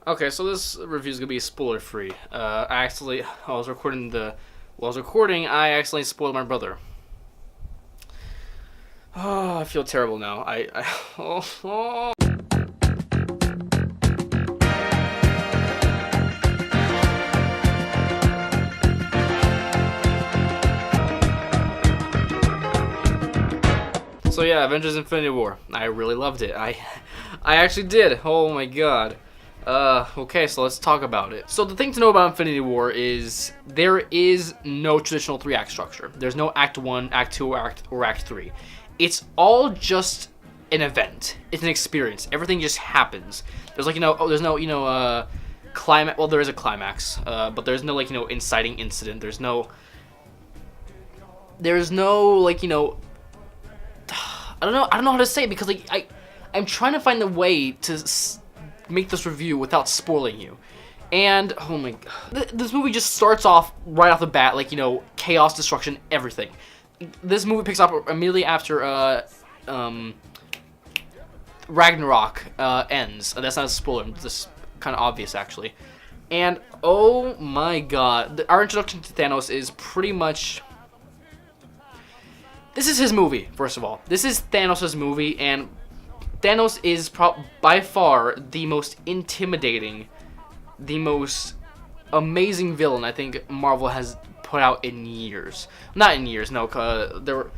Okay, so this review is gonna be spoiler free. I was recording while I was recording, I accidentally spoiled my brother. Oh, I feel terrible now. Oh. So yeah, Avengers: Infinity War. I really loved it. I actually did. Oh my god. Okay, so let's talk about it. So the thing to know about Infinity War is there is no traditional three-act structure. There's no Act 1, Act 2, or Act 3. It's all just an event. It's an experience. Everything just happens. There's there's no, climax. Well, there is a climax, but there's no, inciting incident. There's no, I don't know how to say it because, I'm trying to find a way to make this review without spoiling you. And oh my god, this movie just starts off right off the bat, chaos, destruction, everything. This movie picks up immediately after Ragnarok ends. That's not a spoiler. This kind of obvious actually. And oh my god, our introduction to Thanos is pretty much. This is his movie, first of all. This is Thanos' movie, and Thanos is by far the most intimidating, the most amazing villain I think Marvel has put out in years. Not in years, no. There were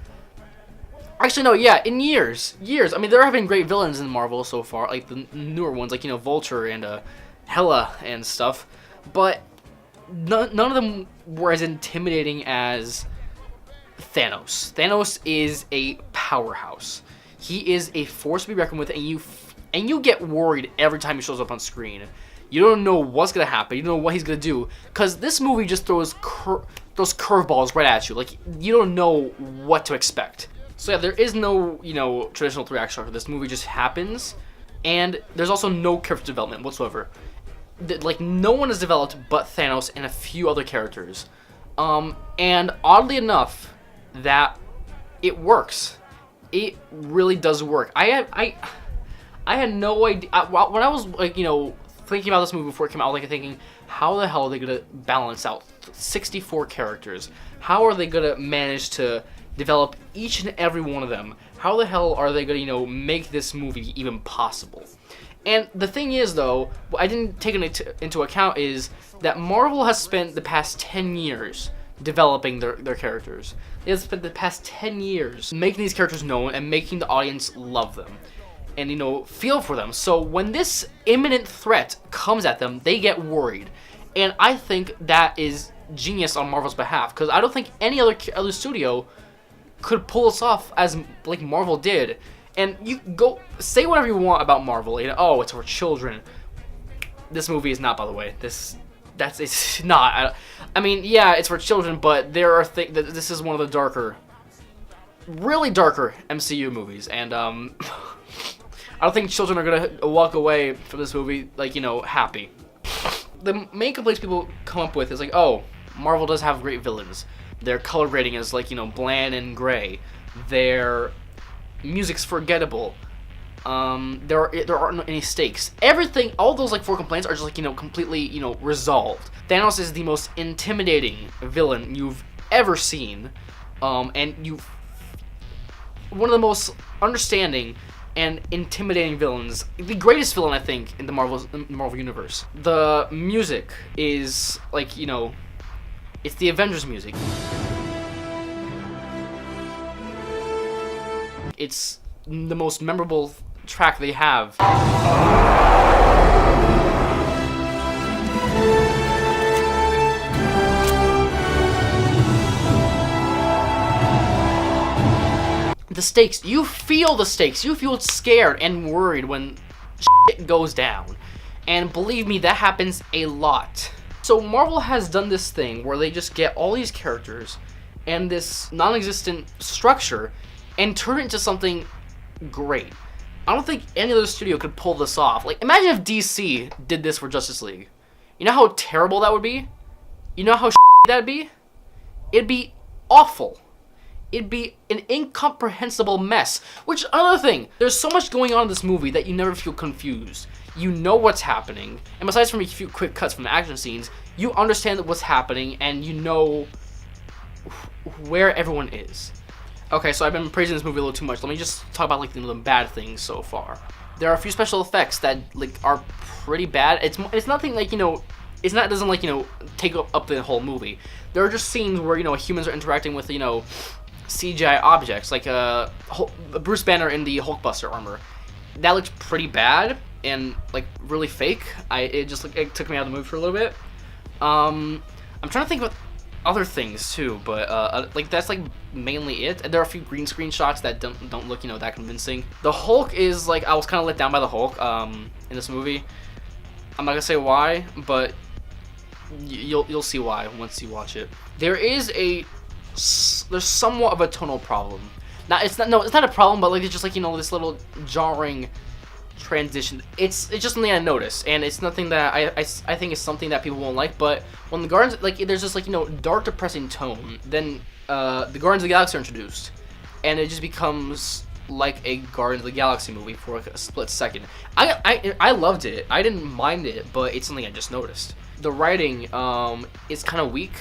actually no, yeah, in years. I mean, there have been great villains in Marvel so far, like the newer ones, like Vulture and Hela and stuff. But none of them were as intimidating as Thanos. Thanos is a powerhouse. He is a force to be reckoned with, and you get worried every time he shows up on screen. You don't know what's gonna happen. You don't know what he's gonna do, because this movie just throws curveballs right at you. Like, you don't know what to expect. So yeah, there is no traditional three-act structure. This movie just happens, and there's also no character development whatsoever. No one is developed but Thanos and a few other characters. And oddly enough, that it works. It really does work. I had no idea when I was thinking about this movie before it came out. Thinking, how the hell are they gonna balance out 64 characters? How are they gonna manage to develop each and every one of them? How the hell are they gonna make this movie even possible? And the thing is, though, what I didn't take into account is that Marvel has spent the past 10 years developing their characters. They have spent the past 10 years making these characters known and making the audience love them and feel for them. So when this imminent threat comes at them, they get worried. And I think that is genius on Marvel's behalf, because I don't think any other studio could pull this off as Marvel did. And you go say whatever you want about Marvel, oh, it's for children. This movie is not, by the way. It's not. I mean, yeah, it's for children, but there are this is one of the really darker MCU movies, and I don't think children are gonna walk away from this movie happy. The main complaints people come up with is oh, Marvel does have great villains. Their color grading is bland and gray. Their music's forgettable. There aren't any stakes. Everything, all those 4 complaints are just completely resolved. Thanos is the most intimidating villain you've ever seen, and one of the most understanding and intimidating villains, the greatest villain I think in the Marvel universe. The music is it's the Avengers music. It's the most memorable track they have. The stakes, you feel the stakes. You feel scared and worried when shit goes down. And believe me, that happens a lot. So Marvel has done this thing where they just get all these characters and this non-existent structure and turn it into something great. I don't think any other studio could pull this off. Imagine if DC did this for Justice League. You know how terrible that would be? You know how that'd be? It'd be awful. It'd be an incomprehensible mess. Which, another thing, there's so much going on in this movie that you never feel confused. you know what's happening, and besides from a few quick cuts from the action scenes, you understand what's happening, and you know where everyone is. Okay, so I've been praising this movie a little too much. Let me just talk about like the bad things so far. There are a few special effects that like are pretty bad. It's nothing like, you know, it doesn't like, you know, take up the whole movie. There are just scenes where, you know, humans are interacting with, you know, CGI objects, like Bruce Banner in the Hulkbuster armor. That looked pretty bad and like really fake. It took me out of the movie for a little bit. I'm trying to think about other things too, but like that's like mainly it. And there are a few green screen shots that don't look, you know, that convincing. The Hulk is like, I was kind of let down by the Hulk in this movie. I'm not gonna say why, but you'll see why once you watch it. There's somewhat of a tonal problem. It's not a problem, but like it's just like, you know, this little jarring transition. It's just something I noticed, and it's nothing that I think is something that people won't like. But when the Guardians, like, there's just like, you know, dark, depressing tone, then the Guardians of the Galaxy are introduced, and it just becomes like a Guardians of the Galaxy movie for like a split second. I loved it. I didn't mind it, but it's something I just noticed. The writing is kind of weak.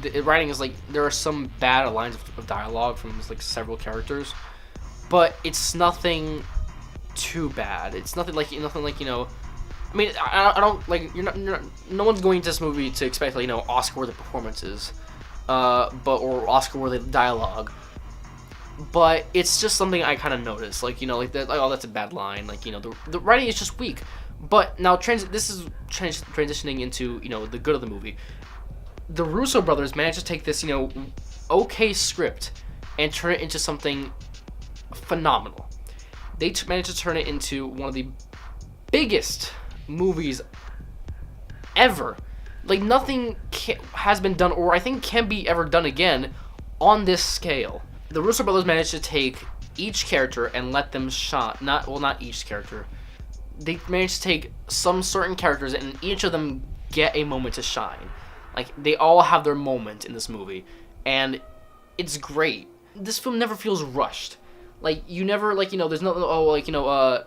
The writing is like, there are some bad lines of dialogue from like several characters, but it's nothing too bad. It's nothing like you know. I mean, I don't like, no one's going to this movie to expect like, you know, Oscar-worthy performances, or Oscar-worthy dialogue. But it's just something I kind of noticed, like, you know, like that. Like, oh, that's a bad line. Like, you know, the writing is just weak. But now this is transitioning into, you know, the good of the movie. The Russo brothers managed to take this, you know, okay script and turn it into something phenomenal. They managed to turn it into one of the biggest movies ever. Like, nothing has been done, or I think can be ever done again on this scale. The Russo brothers managed to take each character and let them shine. Not each character. They managed to take some certain characters and each of them get a moment to shine. Like, they all have their moment in this movie, and it's great. This film never feels rushed. Like, you never, like, you know, there's no,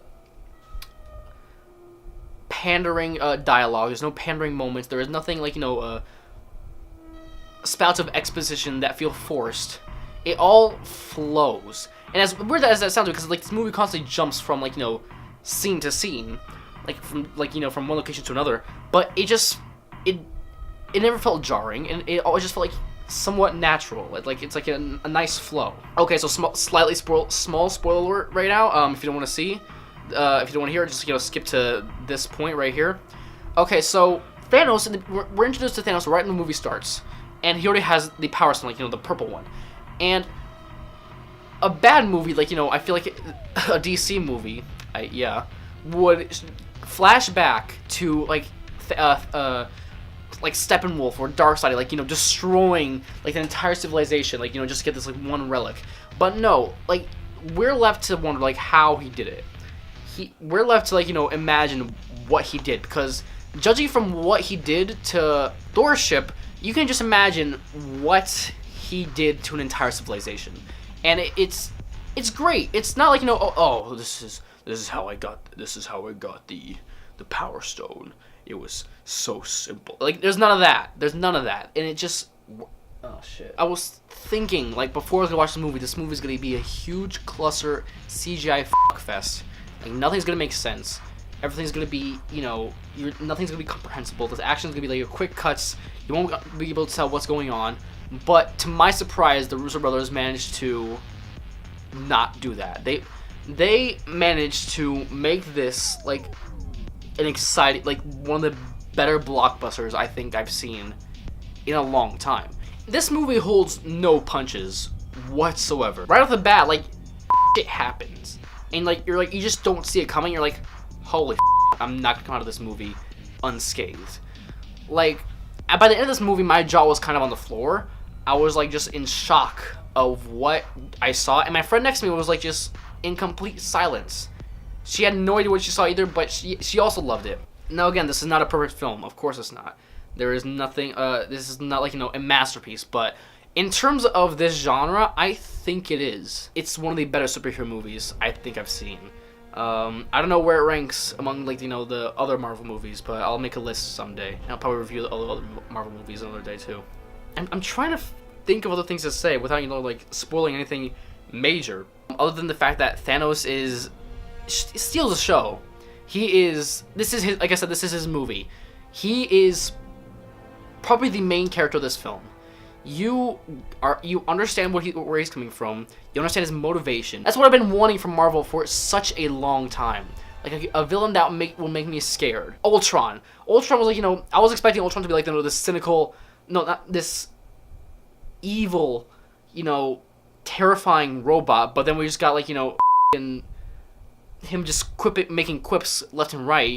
pandering dialogue. There's no pandering moments. There is nothing, like, you know, spouts of exposition that feel forced. It all flows. And as weird as that sounds, because, like, this movie constantly jumps from, like, you know, scene to scene. Like, from, like, you know, from one location to another. But it never felt jarring, and it always just felt like somewhat natural. Like it's like a nice flow. Okay, so small spoiler alert right now. If you don't want to see, if you don't want to hear it, just, you know, skip to this point right here. Okay, so Thanos, we're introduced to Thanos right when the movie starts, and he already has the Power Stone, like, you know, the purple one. And a bad movie, like, you know, I feel like a DC movie, would flash back to like Steppenwolf or Darkseid, like, you know, destroying like an entire civilization, like, you know, just to get this like one relic. But no, like, we're left to wonder like how he did it. We're left to, like, you know, imagine what he did, because judging from what he did to Thor's ship, you can just imagine what he did to an entire civilization, and it's great. It's not like, you know, this is how I got the Power Stone. It was so simple. Like, there's none of that. And it just, oh shit. I was thinking, like, before I was gonna watch the movie, this movie's gonna be a huge cluster CGI fest. Like, nothing's gonna make sense. Everything's gonna be, you know, nothing's gonna be comprehensible. The action's gonna be like quick cuts. You won't be able to tell what's going on. But to my surprise, the Russo brothers managed to not do that. They managed to make this like an exciting, like, one of the better blockbusters I think I've seen in a long time. This movie holds no punches whatsoever. Right off the bat, like, shit happens, and like you just don't see it coming. You're like, holy I'm not gonna come out of this movie unscathed. Like, by the end of this movie, my jaw was kind of on the floor. I was like just in shock of what I saw, and my friend next to me was like just in complete silence. She had no idea what she saw either, but she also loved it. Now again, this is not a perfect film. Of course it's not. There is nothing, this is not like, you know, a masterpiece, but in terms of this genre, I think it is. It's one of the better superhero movies I think I've seen. I don't know where it ranks among like the other Marvel movies, but I'll make a list someday. And I'll probably review all the other Marvel movies another day too. I'm trying to think of other things to say without like spoiling anything major, other than the fact that Thanos steals the show. This is his, like I said, this is his movie. He is probably the main character of this film. You understand where he's coming from. You understand his motivation. That's what I've been wanting from Marvel for such a long time. Like a villain that will make me scared. Ultron. Ultron was like, I was expecting Ultron to be like, this cynical, no, not this evil, terrifying robot. But then we just got like, and him just making quips left and right,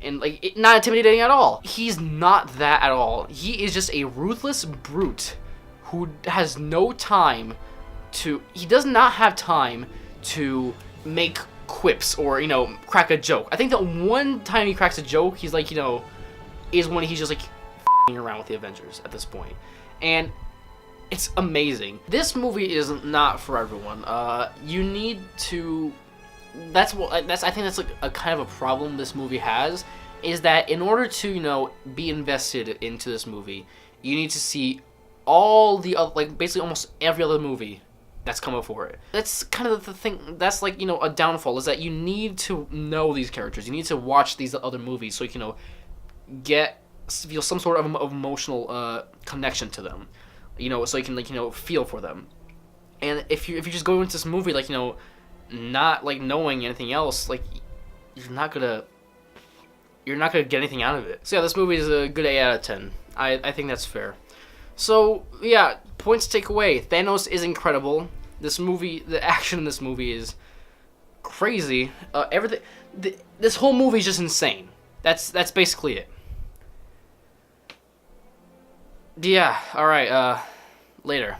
and like not intimidating at all. He's not that at all. He is just a ruthless brute who has no time to. He does not have time to make quips or crack a joke. I think the one time he cracks a joke, he's like is when he's just like f***ing around with the Avengers at this point, and it's amazing. This movie is not for everyone. You need to. I think that's like a kind of a problem this movie has, is that in order to be invested into this movie, you need to see all the other, like basically almost every other movie that's come before it. That's kind of the thing. That's like a downfall, is that you need to know these characters. You need to watch these other movies so you can feel some sort of emotional connection to them. So you can feel for them. And if you just go into this movie like not like knowing anything else, like you're not gonna get anything out of it. So yeah, this movie is a good 8 out of 10. I think that's fair. So yeah, points to take away. Thanos is incredible. This movie, the action in this movie is crazy. Everything, this whole movie is just insane. That's basically it. Yeah. All right. Later.